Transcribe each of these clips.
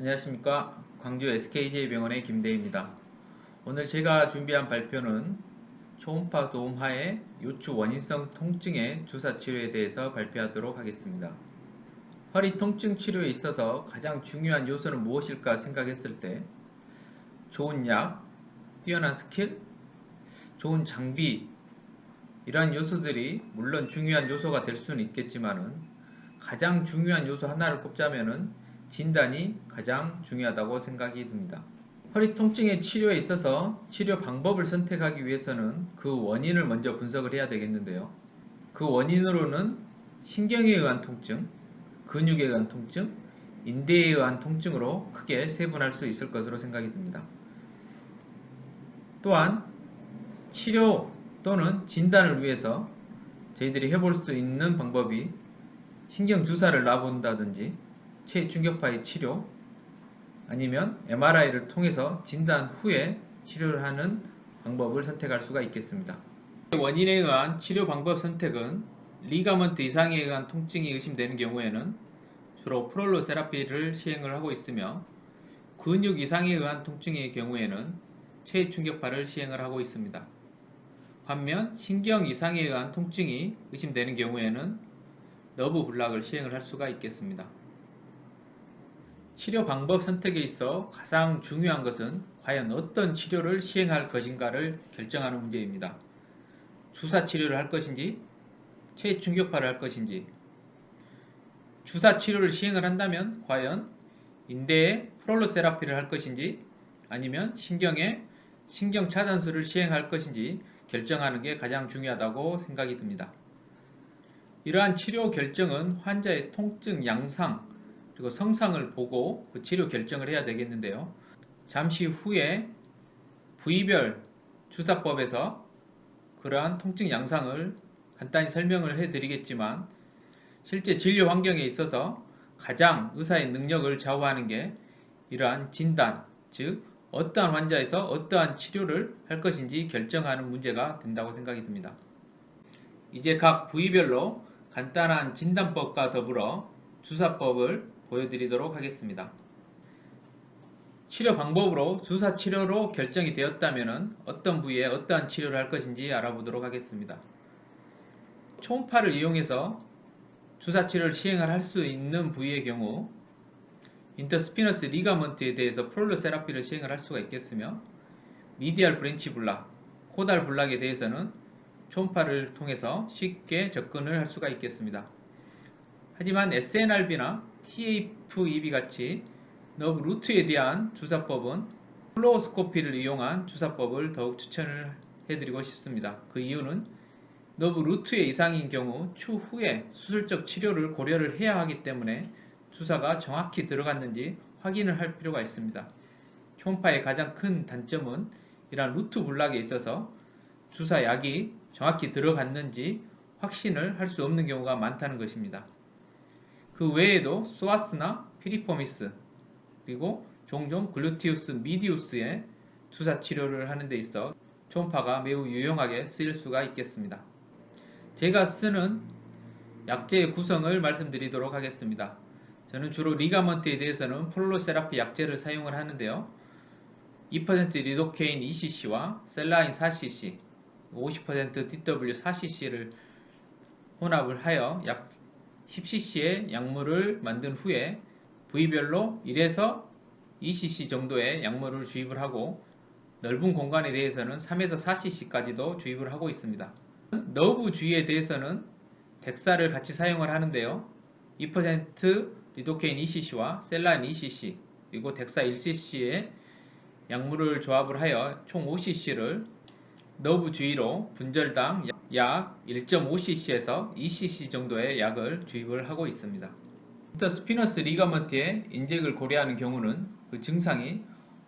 안녕하십니까. 광주 SKJ병원의 김대희입니다. 오늘 제가 준비한 발표는 초음파 도움하에 요추 원인성 통증의 주사 치료에 대해서 발표하도록 하겠습니다. 허리 통증 치료에 있어서 가장 중요한 요소는 무엇일까 생각했을 때 좋은 약, 뛰어난 스킬, 좋은 장비 이러한 요소들이 물론 중요한 요소가 될 수는 있겠지만은 가장 중요한 요소 하나를 꼽자면은 진단이 가장 중요하다고 생각이 듭니다. 허리 통증의 치료에 있어서 치료 방법을 선택하기 위해서는 그 원인을 먼저 분석을 해야 되겠는데요. 그 원인으로는 신경에 의한 통증, 근육에 의한 통증, 인대에 의한 통증으로 크게 세분할 수 있을 것으로 생각이 듭니다. 또한 치료 또는 진단을 위해서 저희들이 해볼 수 있는 방법이 신경주사를 놔본다든지 체충격파의 치료 아니면 MRI를 통해서 진단 후에 치료를 하는 방법을 선택할 수가 있겠습니다. 원인에 의한 치료 방법 선택은 리가먼트 이상에 의한 통증이 의심되는 경우에는 주로 프롤로 세라피를 시행을 하고 있으며 근육 이상에 의한 통증의 경우에는 체충격파를 시행을 하고 있습니다. 반면 신경 이상에 의한 통증이 의심되는 경우에는 너브 블락을 시행을 할 수가 있겠습니다. 치료 방법 선택에 있어 가장 중요한 것은 과연 어떤 치료를 시행할 것인가를 결정하는 문제입니다. 주사 치료를 할 것인지, 체충격파를 할 것인지, 주사 치료를 시행을 한다면 과연 인대에 프롤로 세라피를 할 것인지 아니면 신경에 신경 차단술을 시행할 것인지 결정하는 게 가장 중요하다고 생각이 듭니다. 이러한 치료 결정은 환자의 통증 양상 그리고 성상을 보고 그 치료 결정을 해야 되겠는데요. 잠시 후에 부위별 주사법에서 그러한 통증 양상을 간단히 설명을 해드리겠지만 실제 진료 환경에 있어서 가장 의사의 능력을 좌우하는 게 이러한 진단, 즉 어떠한 환자에서 어떠한 치료를 할 것인지 결정하는 문제가 된다고 생각이 듭니다. 이제 각 부위별로 간단한 진단법과 더불어 주사법을 보여드리도록 하겠습니다. 치료 방법으로 주사 치료로 결정이 되었다면 어떤 부위에 어떠한 치료를 할 것인지 알아보도록 하겠습니다. 초음파를 이용해서 주사 치료를 시행을 할 수 있는 부위의 경우 인터스피너스 리가먼트에 대해서 프롤로 세라피를 시행을 할 수가 있겠으며 미디알 브랜치 블락, 코달 블락에 대해서는 초음파를 통해서 쉽게 접근을 할 수가 있겠습니다. 하지만 SNRB나 TAFEB 같이 너브 루트에 대한 주사법은 플로어스코피를 이용한 주사법을 더욱 추천을 해드리고 싶습니다. 그 이유는 너브 루트의 이상인 경우 추후에 수술적 치료를 고려를 해야 하기 때문에 주사가 정확히 들어갔는지 확인을 할 필요가 있습니다. 초음파의 가장 큰 단점은 이러한 루트 블락에 있어서 주사약이 정확히 들어갔는지 확신을 할 수 없는 경우가 많다는 것입니다. 그 외에도 소아스나 피리포미스 그리고 종종 글루티우스 미디우스의 주사 치료를 하는 데 있어 초음파가 매우 유용하게 쓰일 수가 있겠습니다. 제가 쓰는 약제의 구성을 말씀드리도록 하겠습니다. 저는 주로 리가먼트에 대해서는 프롤로세라피 약제를 사용을 하는데요. 2% 리도케인 2cc와 셀라인 4cc, 50% DW 4cc를 혼합을 하여 약 10cc의 약물을 만든 후에 부위별로 1에서 2cc 정도의 약물을 주입을 하고 넓은 공간에 대해서는 3에서 4cc까지도 주입을 하고 있습니다. 너브 주위에 대해서는 덱사를 같이 사용을 하는데요. 2% 리도케인 2cc와 셀라인 2cc 그리고 덱사 1cc의 약물을 조합을 하여 총 5cc를 너브 주위로 분절당 약 1.5cc에서 2cc 정도의 약을 주입을 하고 있습니다. 인터스피너스 리가먼트에 인젝을 고려하는 경우는 그 증상이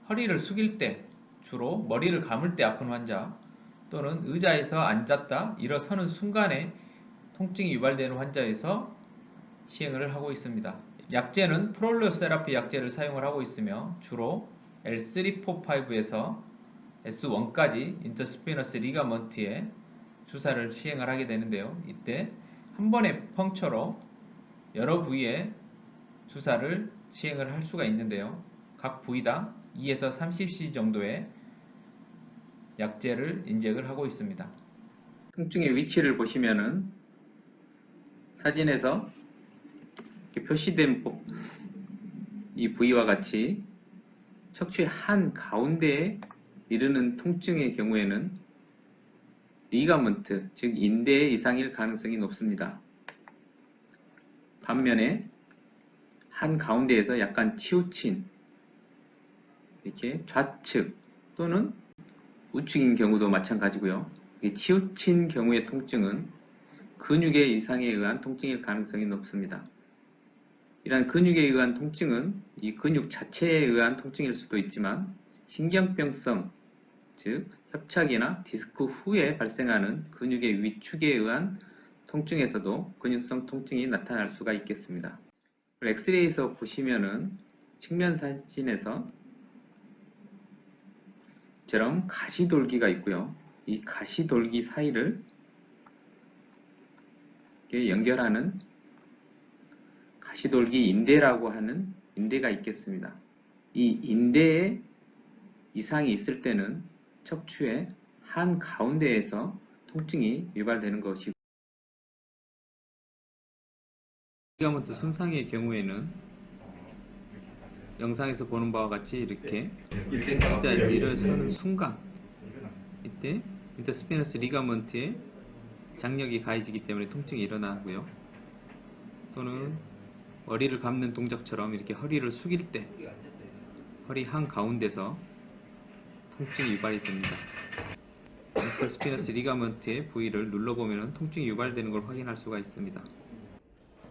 허리를 숙일 때, 주로 머리를 감을 때 아픈 환자 또는 의자에서 앉았다 일어서는 순간에 통증이 유발되는 환자에서 시행을 하고 있습니다. 약제는 프롤로 세라피 약제를 사용을 하고 있으며 주로 L345에서 S1까지 인터스피너스 리가먼트에 주사를 시행을 하게 되는데요. 이때 한 번의 펑처로 여러 부위에 주사를 시행을 할 수가 있는데요. 각 부위당 2에서 30cc 정도의 약제를 인젝을 하고 있습니다. 통증의 위치를 보시면은 사진에서 이렇게 표시된 이 부위와 같이 척추의 한 가운데에 이르는 통증의 경우에는 리가먼트, 즉 인대 이상일 가능성이 높습니다. 반면에 한 가운데에서 약간 치우친 이렇게 좌측 또는 우측인 경우도 마찬가지고요. 치우친 경우의 통증은 근육의 이상에 의한 통증일 가능성이 높습니다. 이러한 근육에 의한 통증은 이 근육 자체에 의한 통증일 수도 있지만 신경병성, 즉 협착이나 디스크 후에 발생하는 근육의 위축에 의한 통증에서도 근육성 통증이 나타날 수가 있겠습니다. 엑스레이에서 보시면은 측면 사진에서 처럼 가시돌기가 있고요. 이 가시돌기 사이를 연결하는 가시돌기 인대라고 하는 인대가 있겠습니다. 이 인대에 이상이 있을 때는 척추의 한 가운데에서 통증이 유발되는 것이고, 리가먼트 손상의 경우에는 영상에서 보는 바와 같이 이렇게 진짜 일어서는 순간 이때 인터스피너스 리가먼트에 장력이 가해지기 때문에 통증이 일어나고요. 또는 머리를 감는 동작처럼 이렇게 허리를 숙일 때 허리 한 가운데서 통증이 유발이 됩니다. 인터스피너스 리가먼트의 부위를 눌러보면 통증이 유발되는 걸 확인할 수가 있습니다.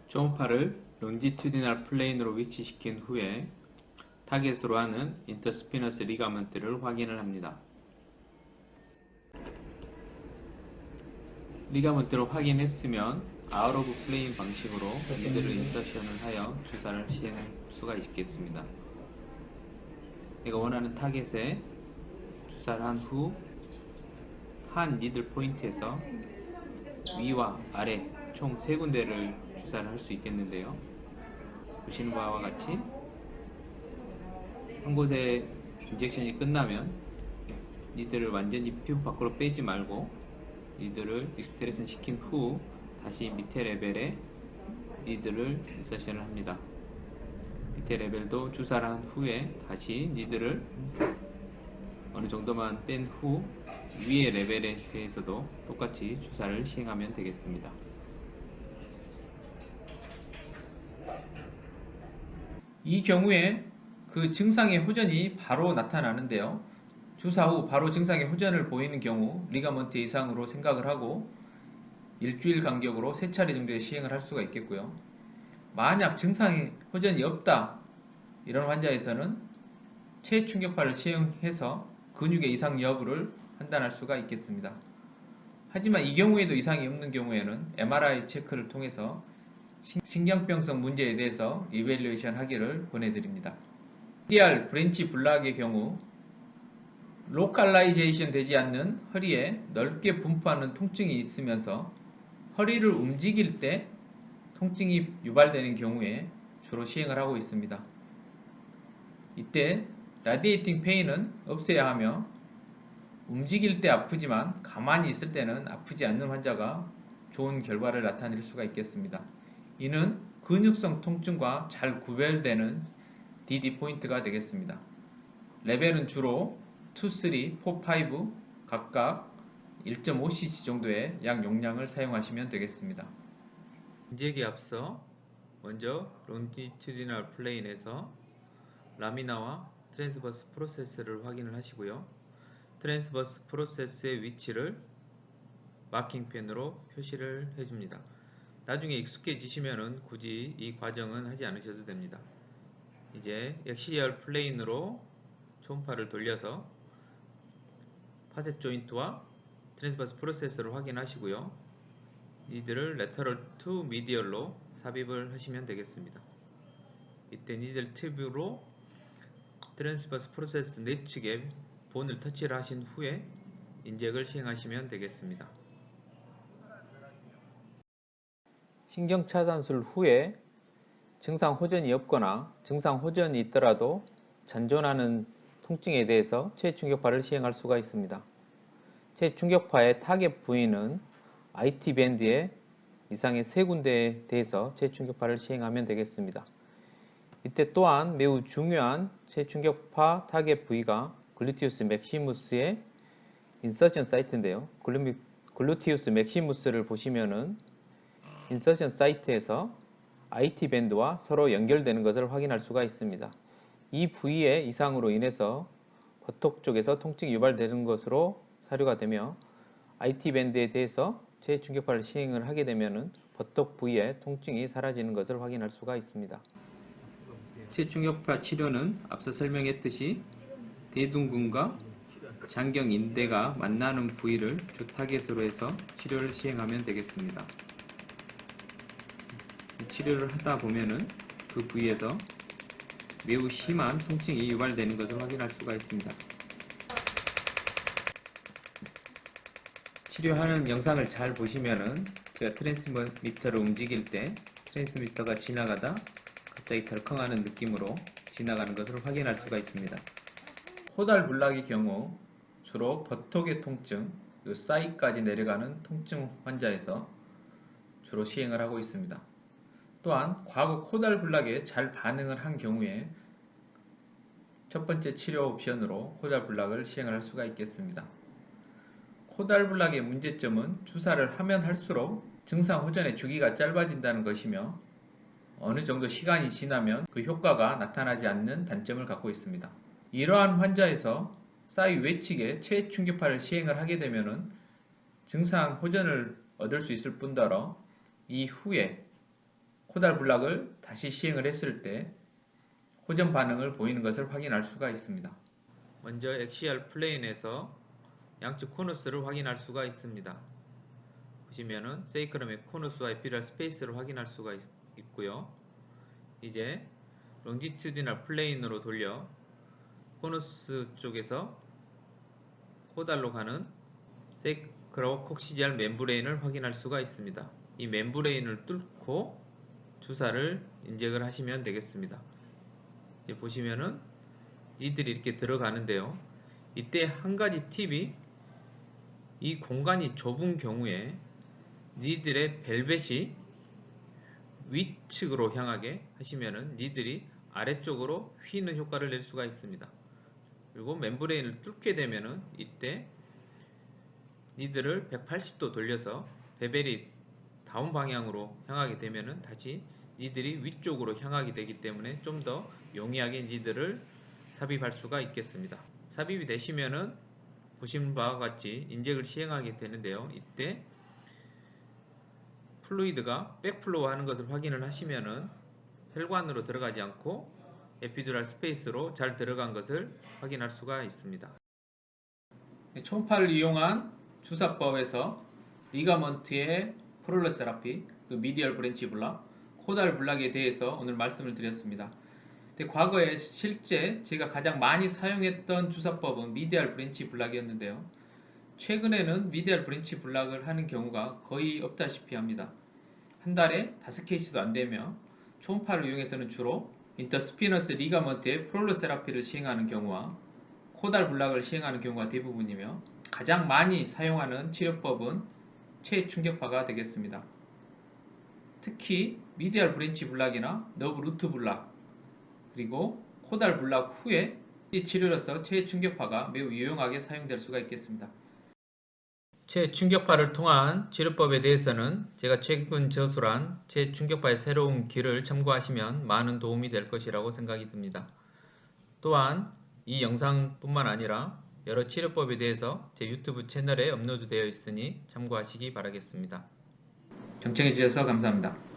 초음파를 론지튜디널 플레인으로 위치시킨 후에 타겟으로 하는 인터스피너스 리가먼트를 확인을 합니다. 리가먼트를 확인했으면 아웃 오브 플레인 방식으로 니들을 인서션을 하여 주사를 시행할 수가 있겠습니다. 내가 원하는 타겟에 주사를 한 후 한 니들 포인트에서 위와 아래 총 3군데를 주사를 할 수 있겠는데요. 보시는 바와 같이 한 곳에 인젝션이 끝나면 니들을 완전히 피부 밖으로 빼지 말고 니들을 익스트레이션 시킨 후 다시 밑에 레벨에 니들을 인서션을 합니다. 밑에 레벨도 주사를 한 후에 다시 니들을 어느 정도만 뺀 후 위의 레벨에 대해서도 똑같이 주사를 시행하면 되겠습니다. 이 경우에 그 증상의 호전이 바로 나타나는데요. 주사 후 바로 증상의 호전을 보이는 경우 리가먼트 이상으로 생각을 하고 일주일 간격으로 3차례 정도의 시행을 할 수가 있겠고요. 만약 증상의 호전이 없다 이런 환자에서는 최충격파를 시행해서 근육의 이상 여부를 판단할 수가 있겠습니다. 하지만 이 경우에도 이상이 없는 경우에는 MRI 체크를 통해서 신경병성 문제에 대해서 이밸류에이션 하기를 권해드립니다. DR 브랜치 블락의 경우 로컬라이제이션 되지 않는 허리에 넓게 분포하는 통증이 있으면서 허리를 움직일 때 통증이 유발되는 경우에 주로 시행을 하고 있습니다. 이때 라디에이팅 페인은 없애야 하며 움직일 때 아프지만 가만히 있을 때는 아프지 않는 환자가 좋은 결과를 나타낼 수가 있겠습니다. 이는 근육성 통증과 잘 구별되는 DD 포인트가 되겠습니다. 레벨은 주로 2, 3, 4, 5 각각 1.5cc 정도의 약 용량을 사용하시면 되겠습니다. 인젝에 앞서 먼저 론지튜디널 플레인에서 라미나와 트랜스버스 프로세스를 확인을 하시고요. 트랜스버스 프로세스의 위치를 마킹펜으로 표시를 해줍니다. 나중에 익숙해지시면은 굳이 이 과정은 하지 않으셔도 됩니다. 이제 엑시얼 플레인으로 초음파를 돌려서 파셋 조인트와 트랜스버스 프로세스를 확인하시고요. 니들을 레터럴 투 미디얼로 삽입을 하시면 되겠습니다. 이때 니들 팁으로 트랜스버스 프로세스 내측에 본을 터치를 하신 후에 인젝을 시행하시면 되겠습니다. 신경차단술 후에 증상 호전이 없거나 증상 호전이 있더라도 잔존하는 통증에 대해서 체충격파를 시행할 수가 있습니다. 체충격파의 타겟 부위는 IT 밴드의 이상의 3군데에 대해서 체충격파를 시행하면 되겠습니다. 이때 또한 매우 중요한 체충격파 타겟 부위가 글루티우스 맥시무스의 인서션 사이트인데요. 글루티우스 맥시무스를 보시면은 인서션 사이트에서 IT 밴드와 서로 연결되는 것을 확인할 수가 있습니다. 이 부위의 이상으로 인해서 버톡 쪽에서 통증이 유발되는 것으로 사료가 되며 IT 밴드에 대해서 체충격파를 시행을 하게 되면 버톡 부위의 통증이 사라지는 것을 확인할 수가 있습니다. 체충격파 치료는 앞서 설명했듯이 대둔근과 장경인대가 만나는 부위를 주 타겟으로 해서 치료를 시행하면 되겠습니다. 치료를 하다 보면은 그 부위에서 매우 심한 통증이 유발되는 것을 확인할 수가 있습니다. 치료하는 영상을 잘 보시면은 제가 트랜스미터를 움직일 때 트랜스미터가 지나가다 갑자기 덜컹하는 느낌으로 지나가는 것을 확인할 수가 있습니다. 호달불락의 경우 주로 버톡의 통증, 사이까지 내려가는 통증 환자에서 주로 시행을 하고 있습니다. 또한 과거 코달불락에 잘 반응을 한 경우에 첫 번째 치료 옵션으로 코달불락을 시행을 할 수가 있겠습니다. 코달불락의 문제점은 주사를 하면 할수록 증상 호전의 주기가 짧아진다는 것이며 어느 정도 시간이 지나면 그 효과가 나타나지 않는 단점을 갖고 있습니다. 이러한 환자에서 싸이 외측에 체충격파를 시행을 하게 되면 증상 호전을 얻을 수 있을 뿐더러 이후에 코달불락을 다시 시행을 했을 때 호전 반응을 보이는 것을 확인할 수가 있습니다. 먼저 엑시얼 플레인에서 양측 코너스를 확인할 수가 있습니다. 보시면은 세이크럼의 코너스와 에피랄 스페이스를 확인할 수가 있고요. 이제 롱지튜디널 플레인으로 돌려 코너스 쪽에서 코달로 가는 세이크로콕시지알 멤브레인을 확인할 수가 있습니다. 이 멤브레인을 뚫고 주사를 인젝을 하시면 되겠습니다. 이제 보시면은 니들이 이렇게 들어가는데요. 이때 한 가지 팁이 이 공간이 좁은 경우에 니들의 벨벳이 위측으로 향하게 하시면은 니들이 아래쪽으로 휘는 효과를 낼 수가 있습니다. 그리고 멤브레인을 뚫게 되면은 이때 니들을 180도 돌려서 베벨이 다운 방향으로 향하게 되면은 다시 니들이 위쪽으로 향하게 되기 때문에 좀 더 용이하게 니들을 삽입할 수가 있겠습니다. 삽입이 되시면은 보신 바와 같이 인젝을 시행하게 되는데요. 이때 플루이드가 백플로우 하는 것을 확인을 하시면은 혈관으로 들어가지 않고 에피듀랄 스페이스로 잘 들어간 것을 확인할 수가 있습니다. 초음파를 이용한 주사법에서 리가먼트의 프롤러 세라피, 미디얼 브랜치 블락, 코달 블락에 대해서 오늘 말씀을 드렸습니다. 과거에 실제 제가 가장 많이 사용했던 주사법은 미디얼 브랜치 블락이었는데요. 최근에는 미디얼 브랜치 블락을 하는 경우가 거의 없다시피 합니다. 한 달에 5케이스도 안 되며 초음파를 이용해서는 주로 인터스피너스 리가먼트의 프롤러 세라피를 시행하는 경우와 코달 블락을 시행하는 경우가 대부분이며 가장 많이 사용하는 치료법은 체충격파가 되겠습니다. 특히 미디얼 브랜치 블락이나 너브 루트 블락 그리고 코달 블락 후에 치료로서 체충격파가 매우 유용하게 사용될 수가 있겠습니다. 체충격파를 통한 치료법에 대해서는 제가 최근 저술한 체충격파의 새로운 길을 참고하시면 많은 도움이 될 것이라고 생각이 듭니다. 또한 이 영상뿐만 아니라 여러 치료법에 대해서 제 유튜브 채널에 업로드 되어 있으니 참고하시기 바라겠습니다. 경청해 주셔서 감사합니다.